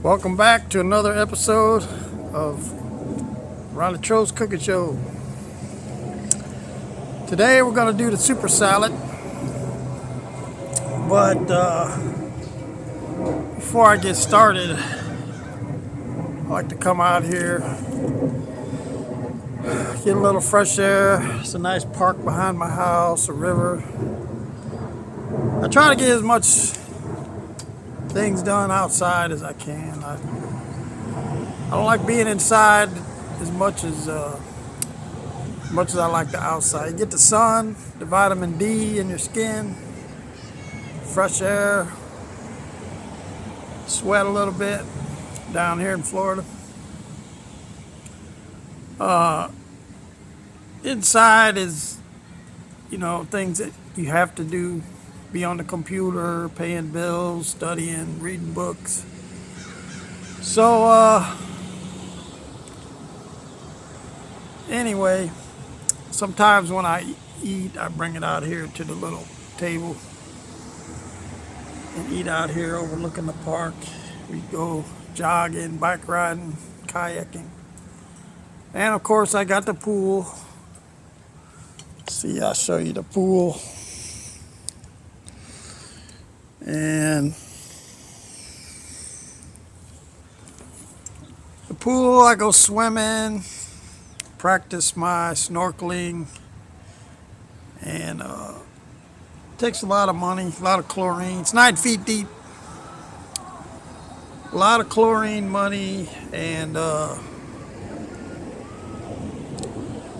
Welcome back to another episode of Ronny Trost Cooking Show. Today we're going to do the super salad, but before I get started, I like to come out here, get a little fresh air. It's a nice park behind my house, a river. I try to get as much things done outside as I can. I don't like being inside as much as I like the outside. You get the sun, the vitamin D in your skin, fresh air, sweat a little bit down here in Florida. Inside is, things that you have to do. Be on the computer, paying bills, studying, reading books. So, anyway, sometimes when I eat, I bring it out here to the little table and eat out here overlooking the park. We go jogging, bike riding, kayaking. And of course, I got the pool. See, I'll show you the pool. And the pool, I go swimming, practice my snorkeling, and it takes a lot of money, a lot of chlorine. It's 9 feet deep. A lot of chlorine, money, and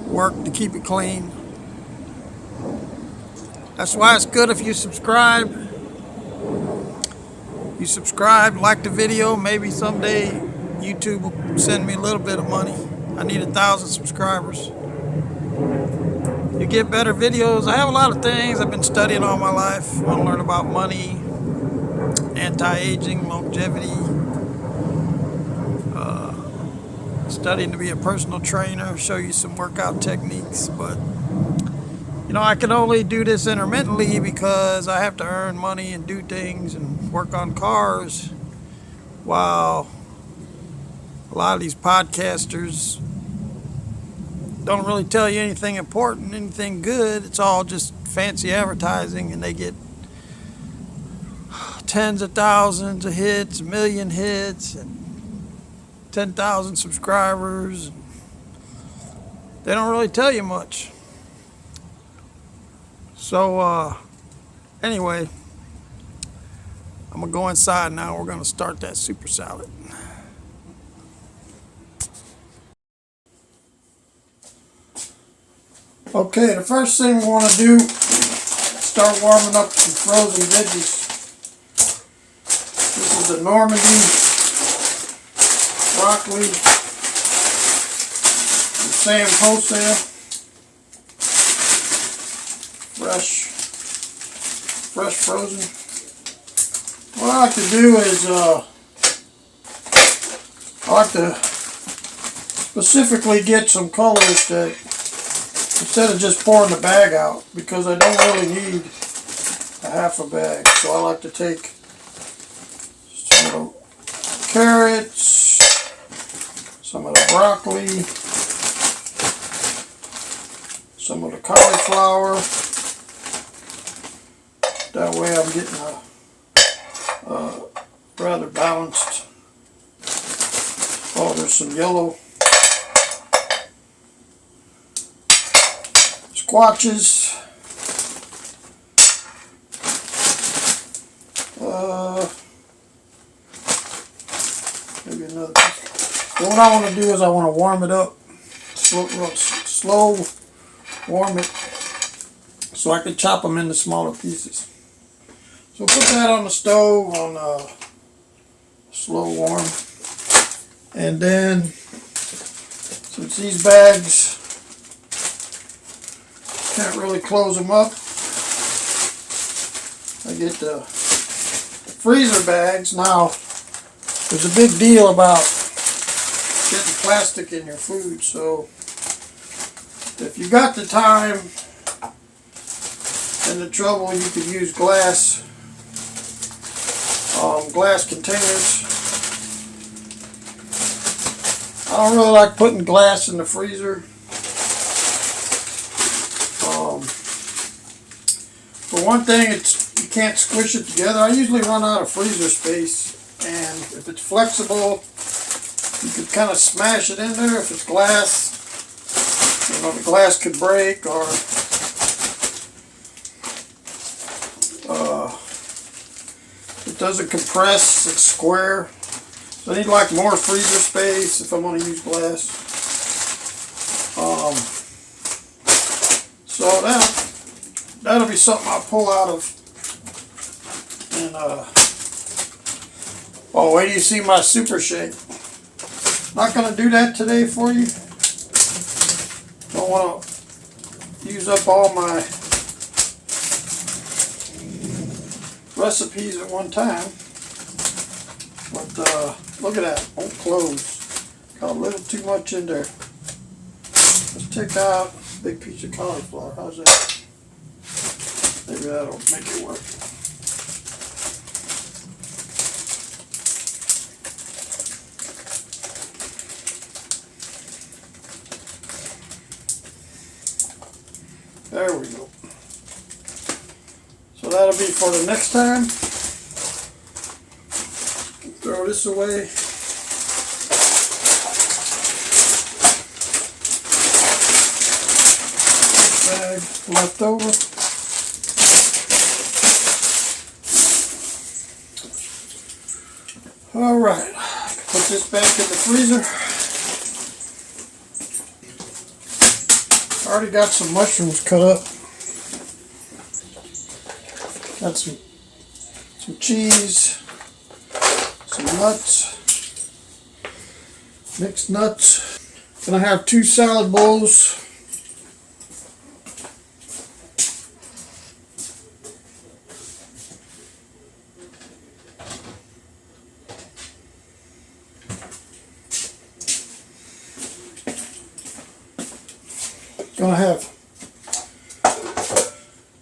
work to keep it clean. That's why it's good if you subscribe. You subscribe, like the video, maybe someday YouTube will send me a little bit of money. I need 1,000 subscribers. You get better videos. I have a lot of things I've been studying all my life. I want to learn about money, anti-aging, longevity, studying to be a personal trainer, show you some workout techniques. But I can only do this intermittently because I have to earn money and do things and work on cars, while a lot of these podcasters don't really tell you anything important, anything good. It's all just fancy advertising, and they get tens of thousands of hits, a million hits, and 10,000 subscribers. They don't really tell you much. So, anyway, I'm going to go inside now. We're going to start that super salad. Okay, the first thing we want to do is start warming up some frozen veggies. This is the Normandy, broccoli, and Sam wholesale. Fresh frozen. What I like to do is I like to specifically get some colors that, instead of just pouring the bag out, because I don't really need a half a bag. So I like to take some of the carrots, some of the broccoli, some of the cauliflower. That way I'm getting a rather balanced. Oh, there's some yellow squashes. Maybe another piece. So what I want to do is I want to warm it up. Slow warm it so I can chop them into smaller pieces. So put that on the stove on slow warm, and then since these bags can't really close them up, I get the freezer bags. Now there's a big deal about getting plastic in your food, so if you got the time and the trouble, you could use glass containers. I don't really like putting glass in the freezer. For one thing, you can't squish it together. I usually run out of freezer space, and if it's flexible, you could kind of smash it in there. If it's glass, the glass could break, or it doesn't compress. It's square, so I need like more freezer space if I'm going to use glass. So that'll be something I'll pull out of. And oh, wait till you see my super shake. Not going to do that today for you. Don't want to use up all my recipes at one time. But look at that. Won't close. Got a little too much in there. Let's take out a big piece of cauliflower. How's that? Maybe that'll make it work. There we go. So that'll be for the next time. Throw this away. Bag left over. All right, put this back in the freezer. I already got some mushrooms cut up. Got some cheese, some nuts, mixed nuts. Then I have 2 salad bowls. Gonna have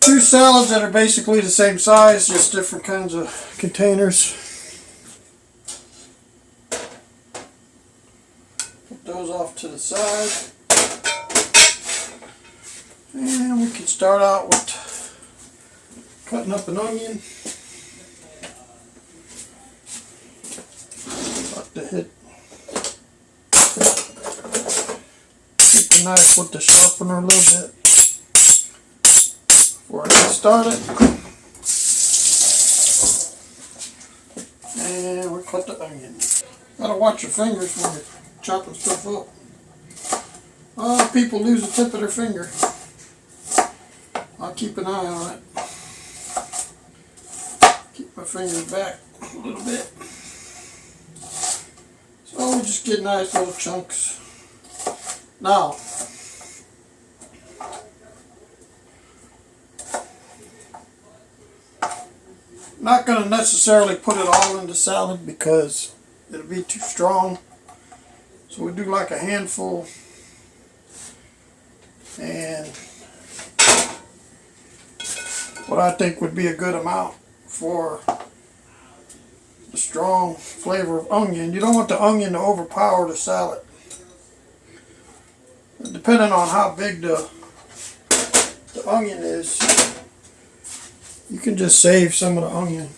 2 salads that are basically the same size, just different kinds of containers. Put those off to the side. And we can start out with cutting up an onion. About to hit the knife with the sharpener a little bit before I get started. And we cut the onion. Gotta watch your fingers when you're chopping stuff up. People lose the tip of their finger. I'll keep an eye on it. Keep my fingers back a little bit. So we just get nice little chunks. Now, not going to necessarily put it all in the salad because it'll be too strong. So we do like a handful, and what I think would be a good amount for the strong flavor of onion. You don't want the onion to overpower the salad. Depending on how big the onion is, you can just save some of the onion.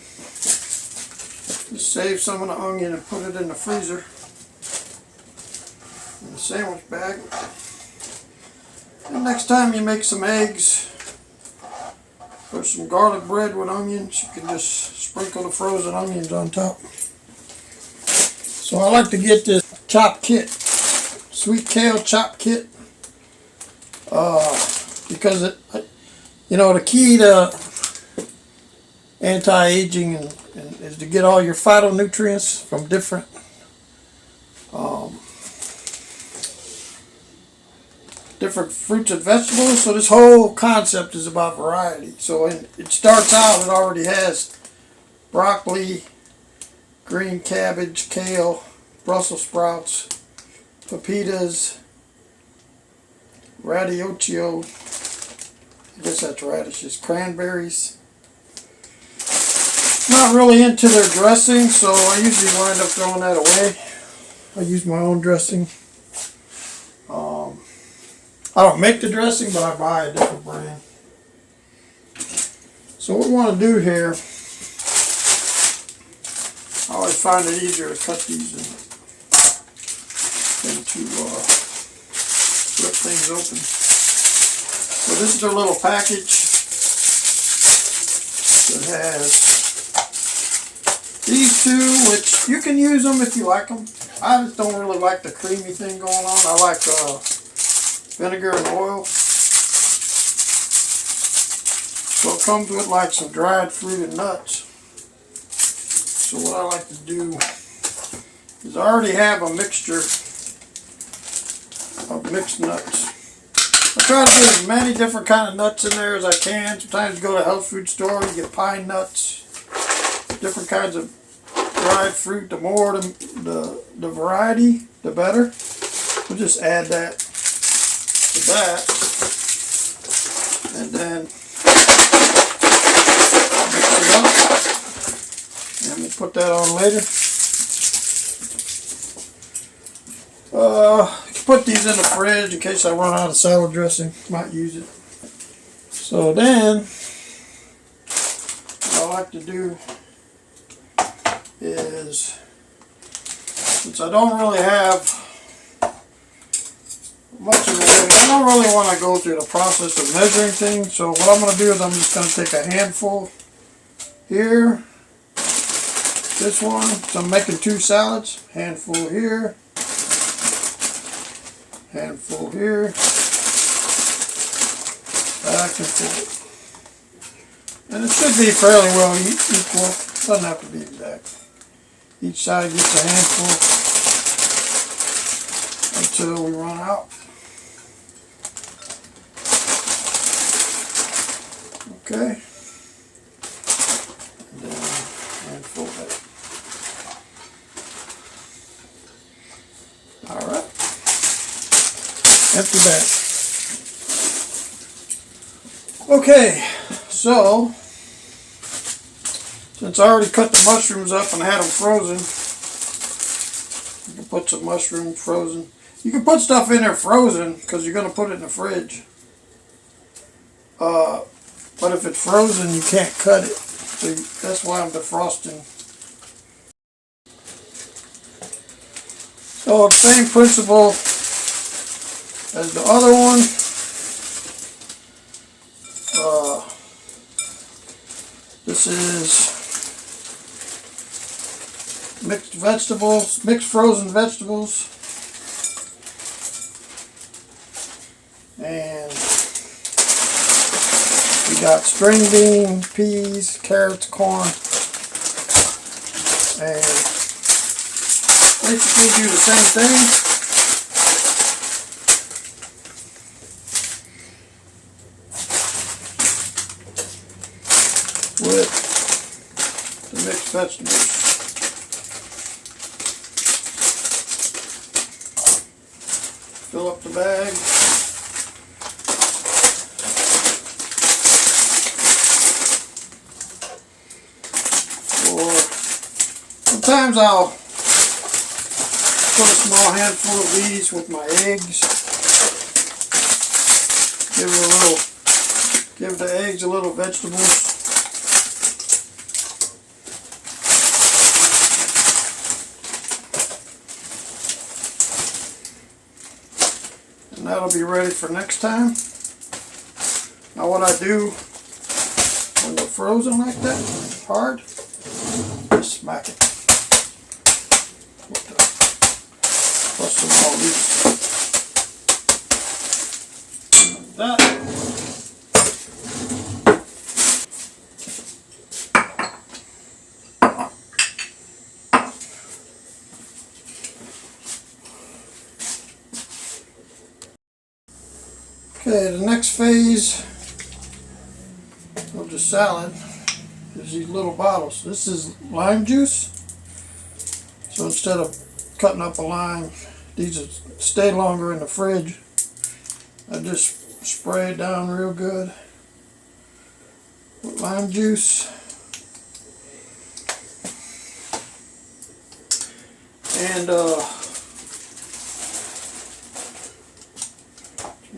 Just save some of the onion and put it in the freezer in the sandwich bag. And next time you make some eggs or some garlic bread with onions, you can just sprinkle the frozen onions on top. So I like to get this chop kit, sweet kale chop kit, because the key to anti-aging and is to get all your phytonutrients from different different fruits and vegetables. So this whole concept is about variety. So it starts out, it already has broccoli, green cabbage, kale, Brussels sprouts, pepitas, radicchio, I guess that's radishes, cranberries. Not really into their dressing, so I usually wind up throwing that away. I use my own dressing. I don't make the dressing, but I buy a different brand. So what we want to do here, I always find it easier to cut these than to rip things open. So this is their little package that has these two, which you can use them if you like them. I just don't really like the creamy thing going on. I like vinegar and oil. So it comes with like some dried fruit and nuts. So what I like to do is I already have a mixture of mixed nuts. I try to get as many different kind of nuts in there as I can. Sometimes you go to a health food store, you get pine nuts, different kinds of dried fruit. The more the variety, the better. We'll just add that to that, and then mix it up, and we'll put that on later. You can put these in the fridge in case I run out of salad dressing. Might use it. So then, what I like to do is, since I don't really have much of a way, I don't really want to go through the process of measuring things. So what I'm going to do is I'm just going to take a handful here, this one, so I'm making 2 salads, handful here, handful here, back and forth. And it should be fairly well equal, doesn't have to be exact. Each side gets a handful until we run out. Okay. And then handful back. Alright. Empty bag. Okay, so since I already cut the mushrooms up and had them frozen, you can put some mushrooms frozen. You can put stuff in there frozen because you're going to put it in the fridge. But if it's frozen, you can't cut it. So that's why I'm defrosting. So the same principle as the other one. This is mixed vegetables, mixed frozen vegetables, and we got string bean, peas, carrots, corn, and basically do the same thing. With the mixed vegetables. Fill up the bag. Or sometimes I'll put a small handful of these with my eggs. Give the eggs a little vegetables. And that'll be ready for next time. Now what I do when they're frozen like that, hard, just smack it. Plus them all loose. Like that. Okay, the next phase of the salad is these little bottles. This is lime juice. So instead of cutting up a lime, these will stay longer in the fridge. I just spray it down real good with lime juice. And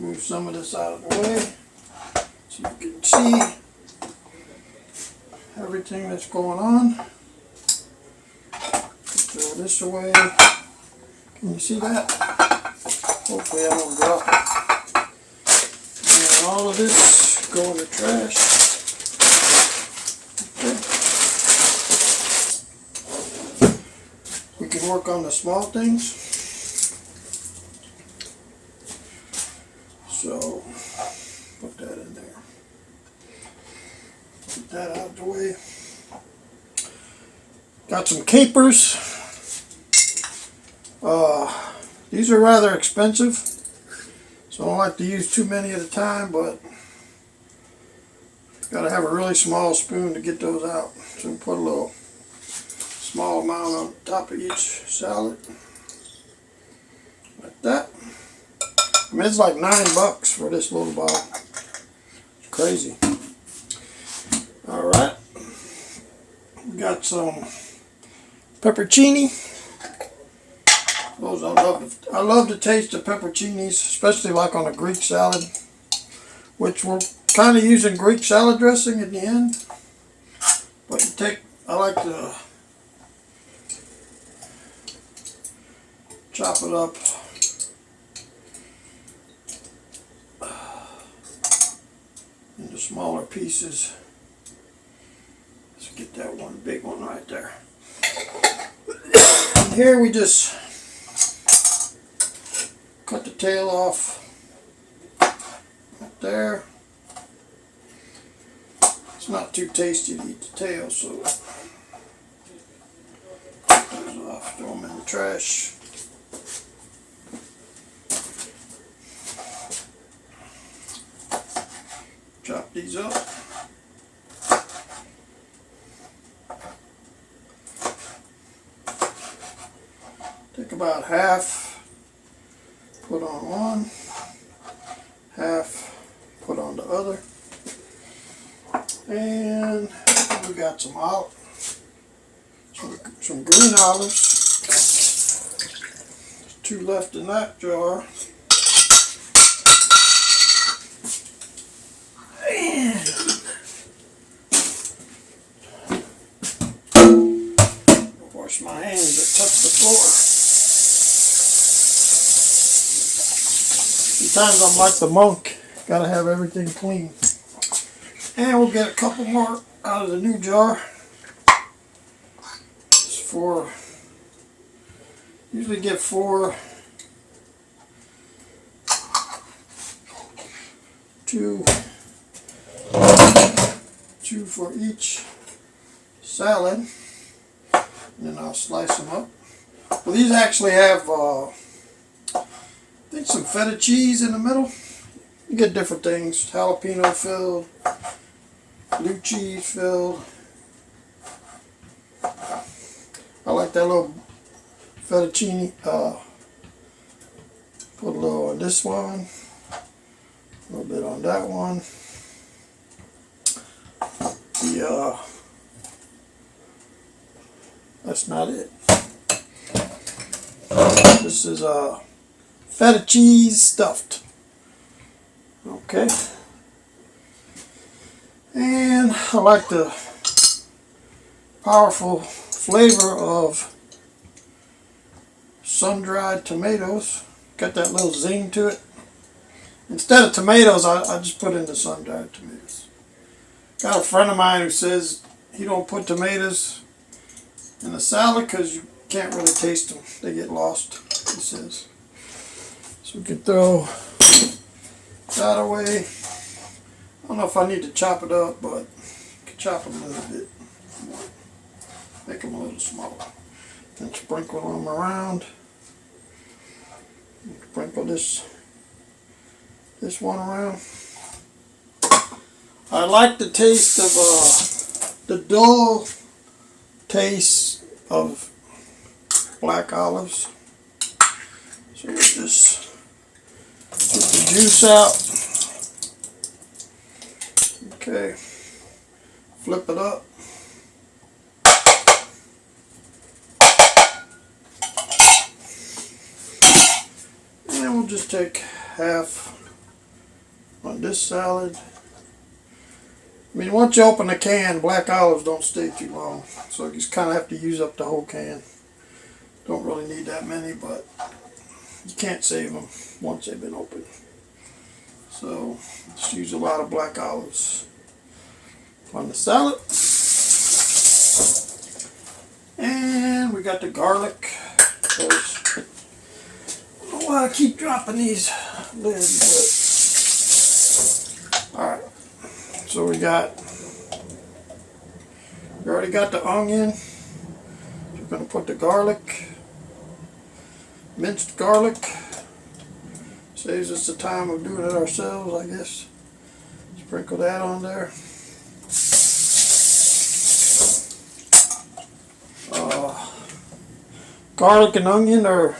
Move some of this out of the way so you can see everything that's going on. Throw this away. Can you see that? Hopefully I don't drop it. And all of this go in the trash. Okay. We can work on the small things. So, put that in there. Get that out of the way. Got some capers. These are rather expensive, so I don't like to use too many at a time, but got to have a really small spoon to get those out. So we put a little small amount on top of each salad, like that. I mean, it's like $9 for this little bottle. It's crazy. All right, we got some peppercini. Those I love the taste of pepperoncinis, especially like on a Greek salad, which we're kind of using Greek salad dressing at the end. But I like to chop it up into smaller pieces. Let's get that one big one right there. And here we just cut the tail off right there. It's not too tasty to eat the tail, so cut those off, throw them in the trash. Chop these up. Take about half. Put on one, half put on the other, and we got some green olives. There's 2 left in that jar. And wash my hands that touch the floor. Sometimes I'm like the monk, gotta have everything clean. And we'll get a couple more out of the new jar. It's usually get 4, 2 for each salad. And then I'll slice them up. Well, these actually have I think some feta cheese in the middle. You get different things. Jalapeno filled, blue cheese filled. I like that little fettuccine. Put a little on this one, a little bit on that one. That's not it. This is feta cheese stuffed. Okay. And I like the powerful flavor of sun-dried tomatoes. Got that little zing to it. Instead of tomatoes, I just put in the sun-dried tomatoes. Got a friend of mine who says he don't put tomatoes in a salad because you can't really taste them. They get lost, he says. So we can throw that away. I don't know if I need to chop it up, but I can chop them a little bit. Make them a little smaller. And sprinkle them around. Sprinkle this one around. I like the taste of the dull taste of black olives. So we just get the juice out. Okay, flip it up. And we'll just take half on this salad. I mean, once you open the can, black olives don't stay too long, so you just kind of have to use up the whole can. Don't really need that many, but you can't save them once they've been opened. So just use a lot of black olives on the salad. And we got the garlic. I don't know why I keep dropping these lids, but alright. So we already got the onion. We're going to put the garlic, minced garlic. Saves us the time of doing it ourselves, I guess. Sprinkle that on there. Garlic and onion are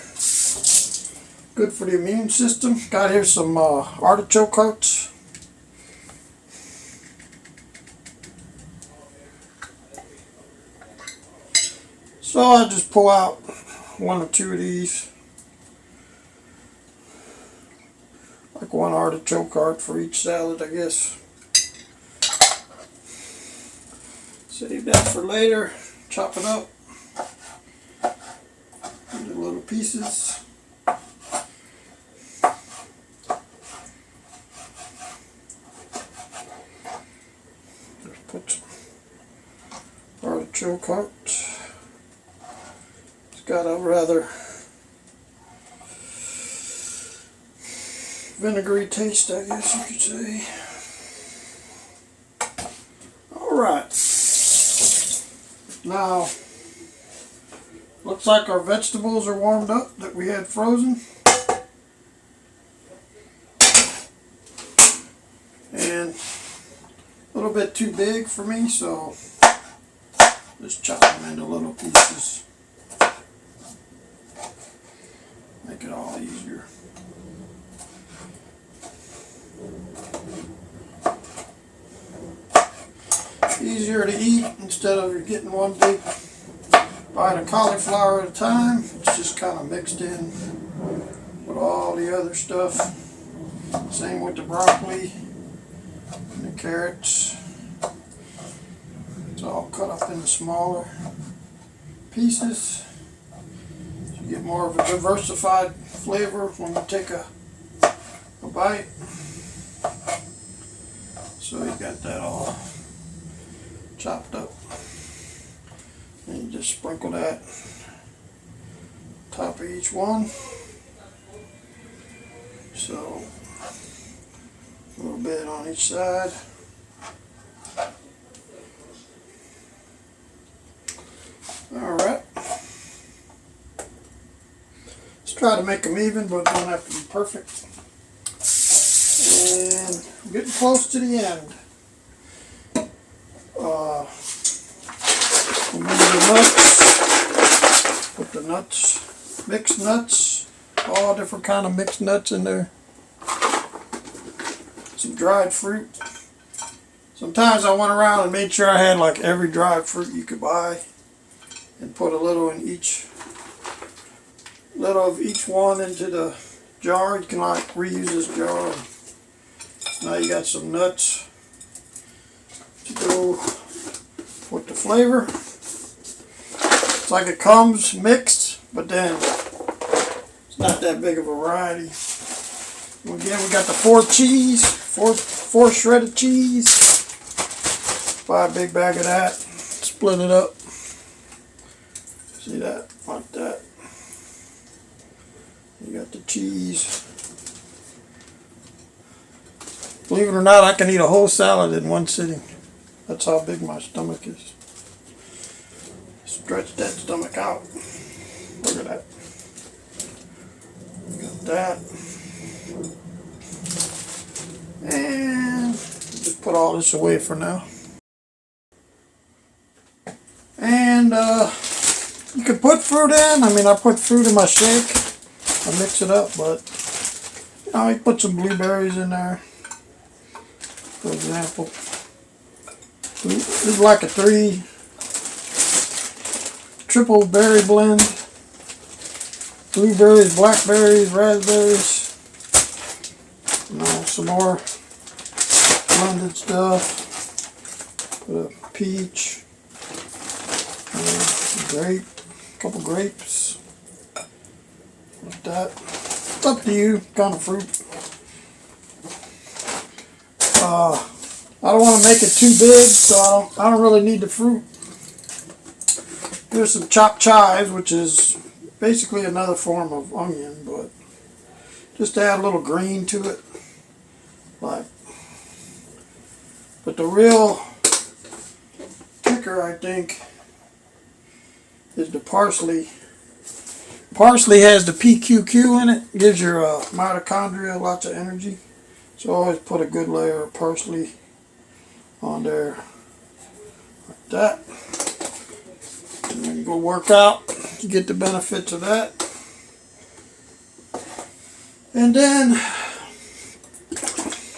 good for the immune system. Got here some artichoke hearts. So I just pull out one or two of these. Like one artichoke heart for each salad, I guess. Save that for later. Chop it up into little pieces. Just put some artichoke heart. It's got a rather vinegary taste, I guess you could say. Alright. Now, looks like our vegetables are warmed up that we had frozen. And a little bit too big for me, so just chop them into little pieces. Make it all easier. Easier to eat instead of getting one big bite of cauliflower at a time. It's just kind of mixed in with all the other stuff. Same with the broccoli and the carrots. It's all cut up into smaller pieces. So you get more of a diversified flavor when you take a bite. So you got that all chopped up. And you just sprinkle that top of each one. So a little bit on each side. Alright. Let's try to make them even, but it don't have to be perfect. And we're getting close to the end. Remember the nuts. Put the nuts, mixed nuts, all different kind of mixed nuts in there. Some dried fruit. Sometimes I went around and made sure I had like every dried fruit you could buy, and put a little in each, little of each one into the jar. You can like reuse this jar. So now you got some nuts to go with the flavor. It's like it comes mixed, but then it's not that big of a variety. Again, we got the four shredded cheese. Buy a big bag of that. Split it up. See that? Like that. You got the cheese. Believe it or not, I can eat a whole salad in one sitting. That's how big my stomach is. Stretch that stomach out. Look at that. Got that. And just put all this away for now. And you could put fruit in. I mean, I put fruit in my shake. I mix it up, but you know, I put some blueberries in there, for example. This is like a triple berry blend. Blueberries, blackberries, raspberries. You know, some more blended stuff. Put a peach, grape, a couple grapes, like that. It's up to you, kind of fruit. I don't want to make it too big, so I don't really need the fruit. Here's some chopped chives, which is basically another form of onion, but just to add a little green to it. But the real kicker, I think, is the parsley. Parsley has the PQQ in it, gives your mitochondria lots of energy. So always put a good layer of parsley on there, like that. And then you go work out, you get the benefits of that. And then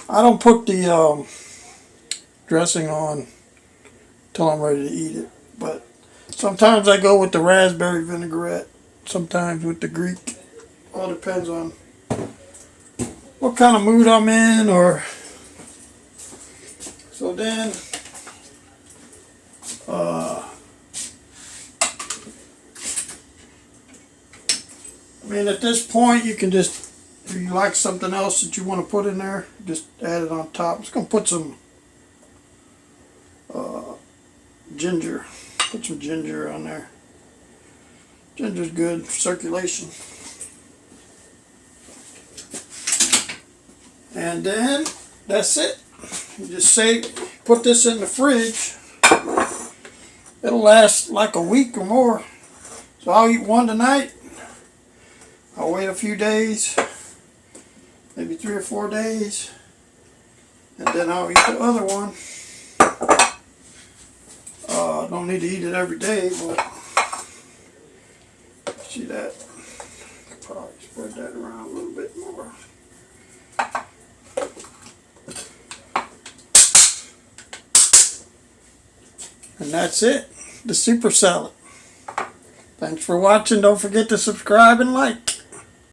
I don't put the dressing on till I'm ready to eat it, but sometimes I go with the raspberry vinaigrette, sometimes with the Greek. All depends on what kind of mood I'm in, or so then I mean, at this point you can just, if you like something else that you want to put in there, just add it on top. I'm just going to put some ginger. Put some ginger on there. Ginger's good for circulation. And then that's it. You just put this in the fridge. It'll last like a week or more. So I'll eat one tonight. I'll wait a few days, maybe 3 or 4 days, and then I'll eat the other one. I don't need to eat it every day, but see that? Probably spread that around a little bit more. And that's it, the super salad. Thanks for watching. Don't forget to subscribe and like.